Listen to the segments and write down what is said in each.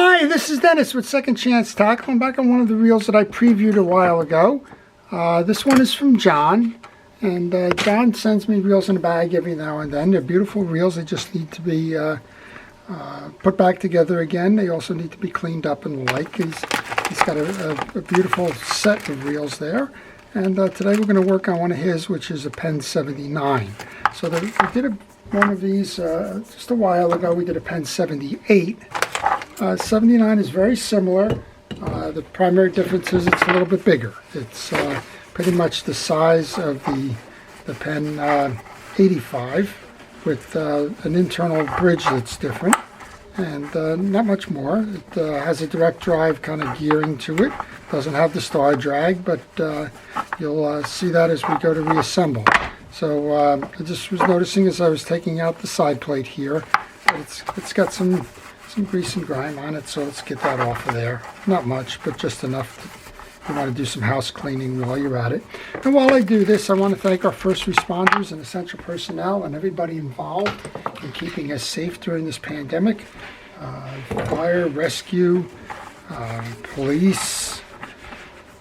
Hi, this is Dennis with Second Chance Tackle. I'm back on one of the reels that I previewed a while ago. This one is from John, and John sends me reels in a bag every now and then. They're beautiful reels. They just need to be put back together again. They also need to be cleaned up and the like. He's got a beautiful set of reels there. And today we're going to work on one of his, which is a Penn 79. So we did one of these just a while ago. We did a Penn 78. 79 is very similar. The primary difference is it's a little bit bigger. It's pretty much the size of the Penn 85 with an internal bridge that's different and not much more. It has a direct drive kind of gearing to it. Doesn't have the star drag, but you'll see that as we go to reassemble. So I just was noticing as I was taking out the side plate here that it's got some grease and grime on it, so let's get that off of there. Not much, but just enough that you want to do some house cleaning while you're at it. And while I do this, I want to thank our first responders and essential personnel and everybody involved in keeping us safe during this pandemic. Fire, rescue, police,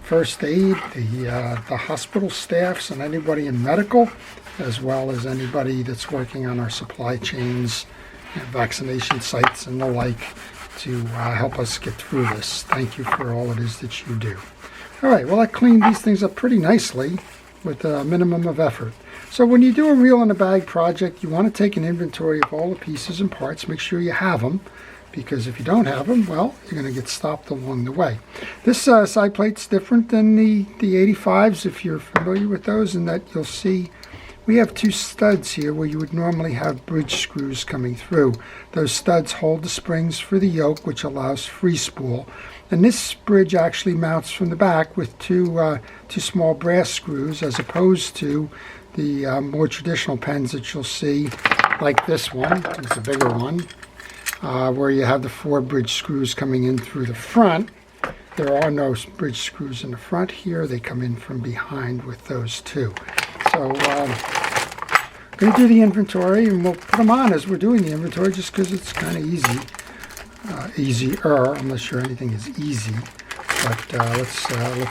first aid, the hospital staffs, and anybody in medical, as well as anybody that's working on our supply chains, vaccination sites and the like, to help us get through this. Thank you for all it is that you do. All right, well, I cleaned these things up pretty nicely with a minimum of effort. So when you do a reel in a bag project, you want to take an inventory of all the pieces and parts. Make sure you have them, because if you don't have them, well, you're going to get stopped along the way. This side plate's different than the 85s, if you're familiar with those, in that you'll see we have two studs here where you would normally have bridge screws coming through. Those studs hold the springs for the yoke, which allows free spool. And this bridge actually mounts from the back with two small brass screws, as opposed to the more traditional Penns that you'll see, like this one. It's a bigger one, where you have the 4 bridge screws coming in through the front. There are no bridge screws in the front here. They come in from behind with those two. So I'm going to do the inventory, and we'll put them on as we're doing the inventory, just because it's kind of easy. Easier. I'm not sure anything is easy, but let's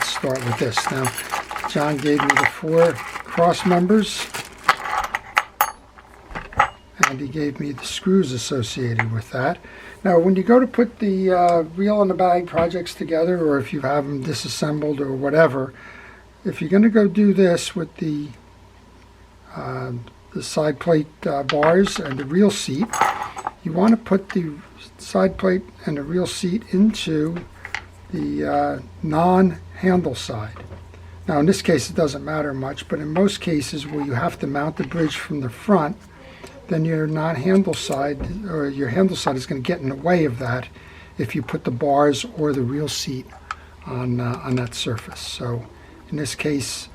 start with this. Now, John gave me the 4 cross members, and he gave me the screws associated with that. Now, when you go to put the reel in the bag projects together, or if you have them disassembled or whatever, if you're going to go do this with the side plate bars and the reel seat, you want to put the side plate and the reel seat into the non-handle side. Now, in this case, it doesn't matter much, but in most cases where you have to mount the bridge from the front, then your non-handle side, or your handle side, is going to get in the way of that if you put the bars or the reel seat on that surface. So in this case,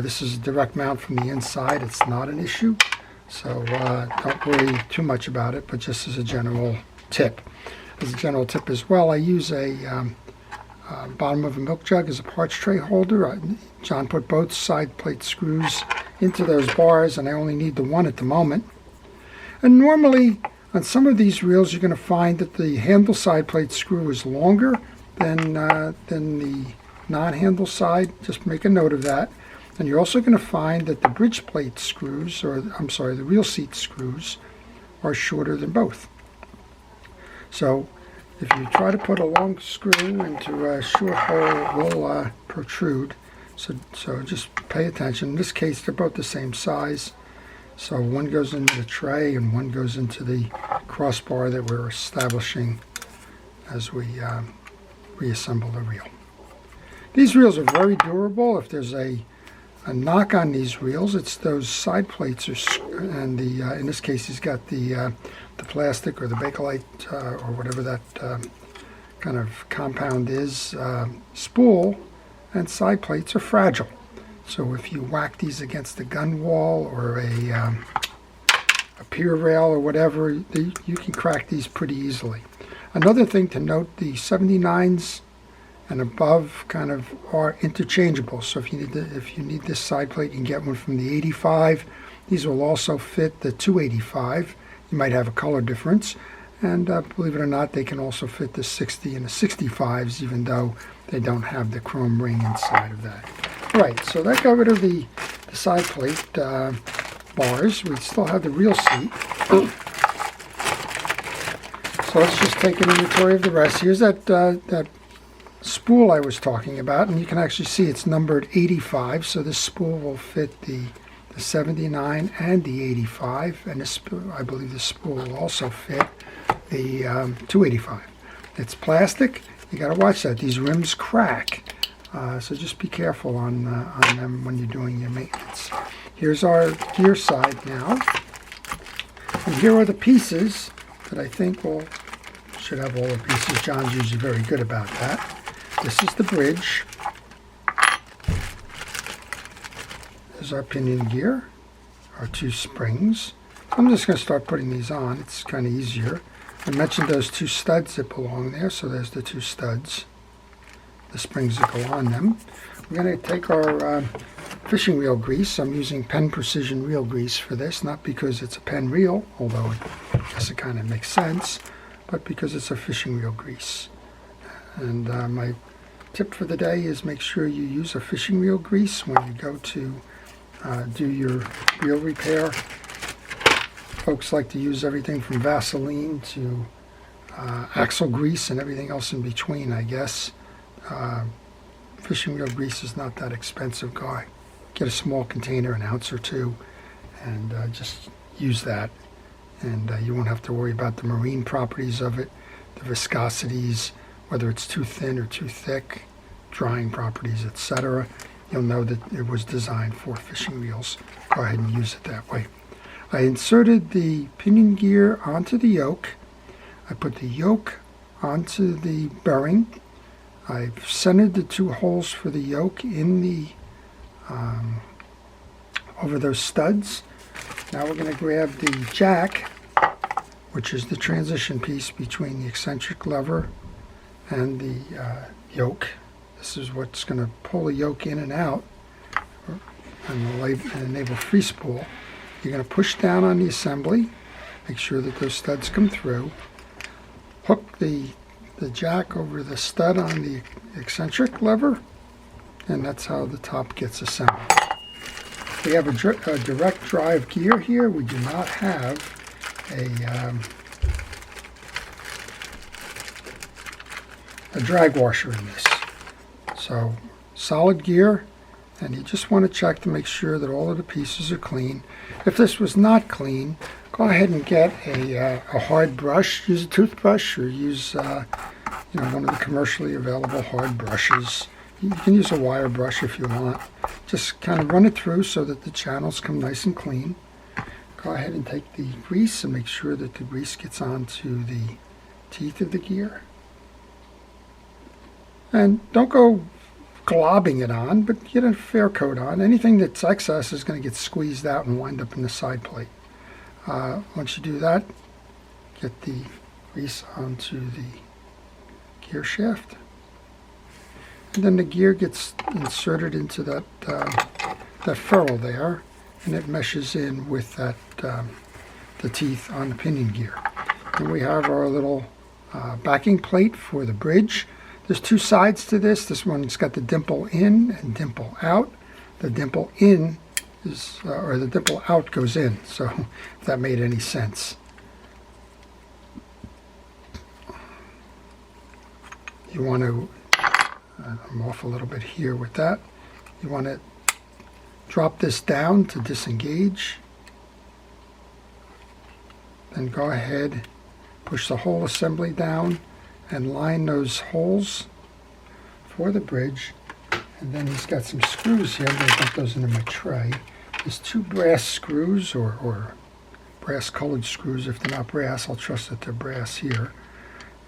this is a direct mount from the inside. It's not an issue, so don't worry too much about it, but just as a general tip. As a general tip as well, I use a bottom of a milk jug as a parts tray holder. John put both side plate screws into those bars, and I only need the one at the moment. And normally, on some of these reels, you're going to find that the handle side plate screw is longer than the non-handle side. Just make a note of that. And you're also going to find that the bridge plate screws, or I'm sorry, the reel seat screws, are shorter than both. So if you try to put a long screw into a short hole, it will protrude. So just pay attention. In this case, they're both the same size. So one goes into the tray and one goes into the crossbar that we're establishing as we reassemble the reel. These reels are very durable. If there's a knock on these reels, it's those side plates, and in this case, he's got the plastic or the Bakelite or whatever that kind of compound is, spool and side plates are fragile. So if you whack these against a gun wall or a pier rail or whatever, you can crack these pretty easily. Another thing to note, the 79s and above kind of are interchangeable. So if you need this side plate, you can get one from the 85. These will also fit the 285. You might have a color difference. And believe it or not, they can also fit the 60 and the 65s, even though they don't have the chrome ring inside of that. All right, so that got rid of the side plate bars. We still have the real seat. So let's just take an inventory of the rest. Here's that spool I was talking about, and you can actually see it's numbered 85, so this spool will fit the 79 and the 85, and this I believe this spool will also fit the 285. It's plastic. You got to watch that. These rims crack, so just be careful on them when you're doing your maintenance. Here's our gear side now, and here are the pieces that I think should have all the pieces. John's usually very good about that. This is the bridge. There's our pinion gear, our 2 springs. I'm just going to start putting these on. It's kind of easier. I mentioned those 2 studs that belong there, so there's the 2 studs, the springs that go on them. We're going to take our fishing reel grease. I'm using Penn Precision reel grease for this, not because it's a Penn reel, although I guess it kind of makes sense, but because it's a fishing reel grease. And my tip for the day is make sure you use a fishing reel grease when you go to do your reel repair. Folks like to use everything from Vaseline to axle grease and everything else in between, I guess. Fishing reel grease is not that expensive, guy. Get a small container, an ounce or 2, and just use that. And you won't have to worry about the marine properties of it, the viscosities, whether it's too thin or too thick, drying properties, etc. You'll know that it was designed for fishing reels. Go ahead and use it that way. I inserted the pinion gear onto the yoke. I put the yoke onto the bearing. I've centered the 2 holes for the yoke in the over those studs. Now we're going to grab the jack, which is the transition piece between the eccentric lever and the yoke. This is what's going to pull the yoke in and out and enable free spool. You're going to push down on the assembly, make sure that those studs come through, hook the jack over the stud on the eccentric lever, and that's how the top gets assembled. We have a direct drive gear here. We do not have a drag washer in this. So solid gear, and you just want to check to make sure that all of the pieces are clean. If this was not clean, go ahead and get a hard brush. Use a toothbrush or use one of the commercially available hard brushes. You can use a wire brush if you want. Just kind of run it through so that the channels come nice and clean. Go ahead and take the grease and make sure that the grease gets onto the teeth of the gear. And don't go globbing it on, but get a fair coat on. Anything that's excess is going to get squeezed out and wind up in the side plate. Once you do that, get the grease onto the gear shaft. And then the gear gets inserted into that ferrule there, and it meshes in with that the teeth on the pinion gear. And we have our little backing plate for the bridge. There's 2 sides to this. This one's got the dimple in and dimple out. The dimple in is, or the dimple out goes in. So if that made any sense. You want to, I'm off a little bit here with that. You want to drop this down to disengage. Then go ahead, push the whole assembly down and line those holes for the bridge. And then he's got some screws here. I'm going to put those into my tray. There's 2 brass screws or brass colored screws. If they're not brass, I'll trust that they're brass here.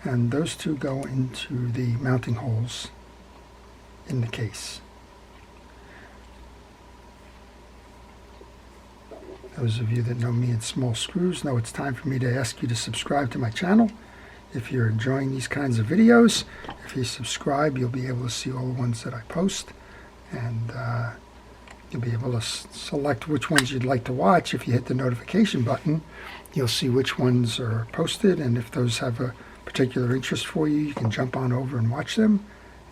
And those 2 go into the mounting holes in the case. Those of you that know me in small screws know it's time for me to ask you to subscribe to my channel. If you're enjoying these kinds of videos, if you subscribe, you'll be able to see all the ones that I post. And You'll be able to select which ones you'd like to watch. If you hit the notification button, you'll see which ones are posted, and if those have a particular interest for you, you can jump on over and watch them,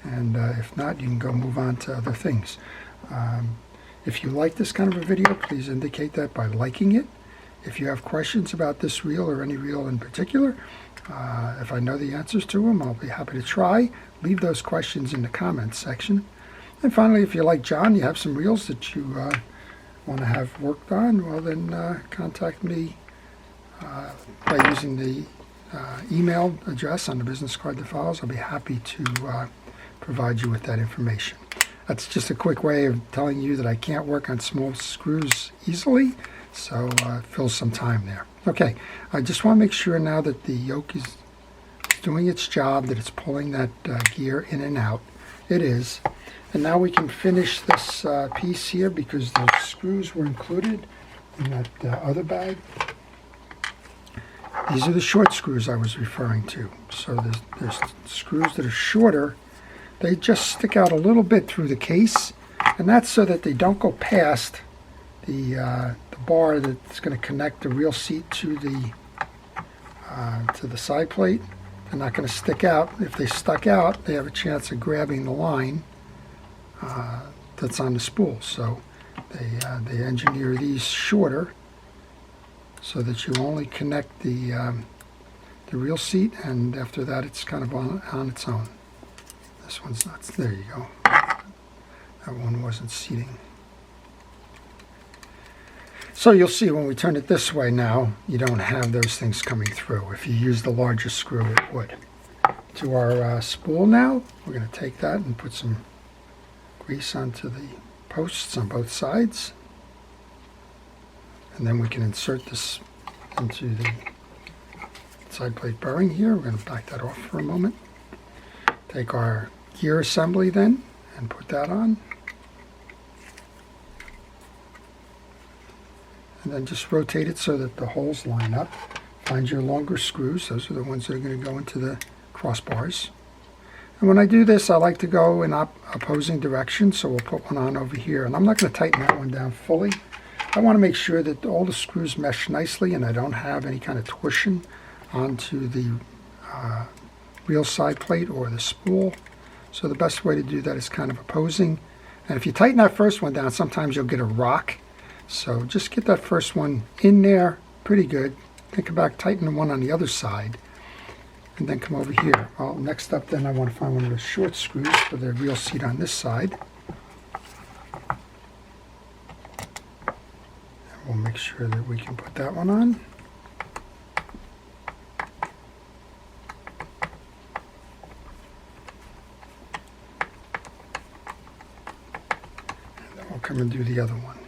and if not, you can go move on to other things. If you like this kind of a video, please indicate that by liking it. If you have questions about this reel or any reel in particular, if I know the answers to them, I'll be happy to try. Leave those questions in the comments section. And finally, if you're like John, you have some reels that you want to have worked on, well then contact me by using the email address on the business card that follows. I'll be happy to provide you with that information. That's just a quick way of telling you that I can't work on small screws easily, so it fills some time there. Okay, I just want to make sure now that the yoke is doing its job, that it's pulling that gear in and out. It is. And now we can finish this piece here because the screws were included in that other bag. These are the short screws I was referring to. So there's screws that are shorter. They just stick out a little bit through the case, and that's so that they don't go past the bar that's going to connect the reel seat to the side plate. They're not going to stick out. If they stuck out, they have a chance of grabbing the line that's on the spool. So they engineer these shorter so that you only connect the reel seat, and after that it's kind of on its own. This one's not. There you go. That one wasn't seating. So you'll see when we turn it this way now, you don't have those things coming through. If you use the larger screw, it would. To our spool now, we're going to take that and put some grease onto the posts on both sides. And then we can insert this into the side plate bearing here. We're going to back that off for a moment. Take our gear assembly then and put that on. And then just rotate it so that the holes line up. Find your longer screws. Those are the ones that are going to go into the crossbars. And when I do this, I like to go in opposing directions, so we'll put one on over here. And I'm not going to tighten that one down fully. I want to make sure that all the screws mesh nicely and I don't have any kind of torsion onto the reel side plate or the spool. So the best way to do that is kind of opposing. And if you tighten that first one down, sometimes you'll get a rock. So just get that first one in there pretty good. Then come back, tighten the one on the other side, and then come over here. Well, next up then I want to find one of the short screws for the reel seat on this side. And we'll make sure that we can put that one on. And then we'll come and do the other one.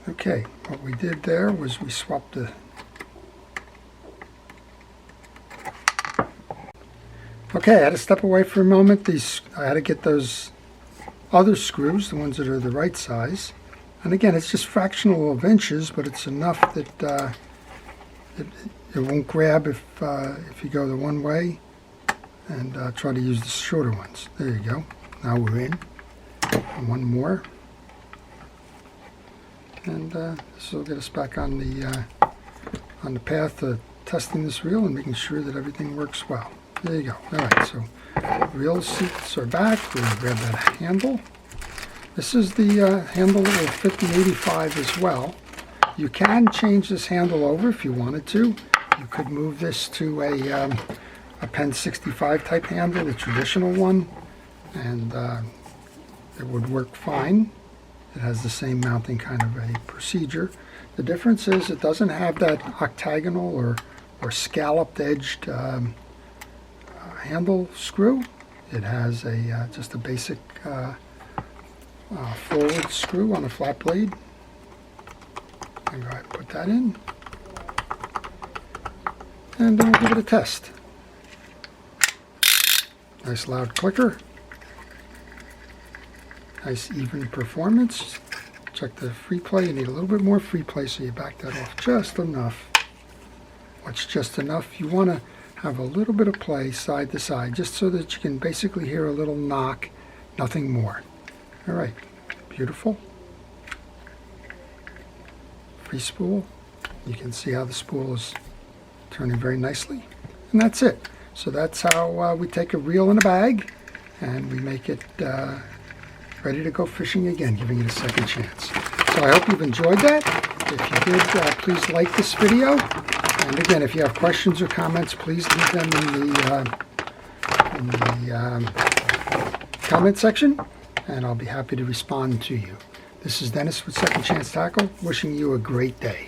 Okay, what we did there was we swapped the... Okay, I had to step away for a moment. I had to get those other screws, the ones that are the right size. And again, it's just fractional of inches, but it's enough that it won't grab if you go the one way, and try to use the shorter ones. There you go. Now we're in. And one more. And this will get us back on the path to testing this reel and making sure that everything works well. There you go. All right, so reel seats are back. We're going to grab that handle. This is the handle that will fit the 85 as well. You can change this handle over if you wanted to. You could move this to a Penn 65 type handle, the traditional one, and it would work fine. It has the same mounting kind of a procedure. The difference is it doesn't have that octagonal or scalloped edged handle screw. It has just a basic forward screw on a flat blade. I'm going to go ahead and put that in. And then we'll give it a test. Nice loud clicker. Nice even performance. Check the free play. You need a little bit more free play, so you back that off just enough. What's just enough? You want to have a little bit of play side to side, just so that you can basically hear a little knock, nothing more. All right, beautiful. Free spool. You can see how the spool is turning very nicely. And that's it. So that's how we take a reel in a bag and we make it ready to go fishing again, giving it a second chance. So I hope you've enjoyed that. If you did, please like this video. And again, if you have questions or comments, please leave them in the comment section, and I'll be happy to respond to you. This is Dennis with Second Chance Tackle, wishing you a great day.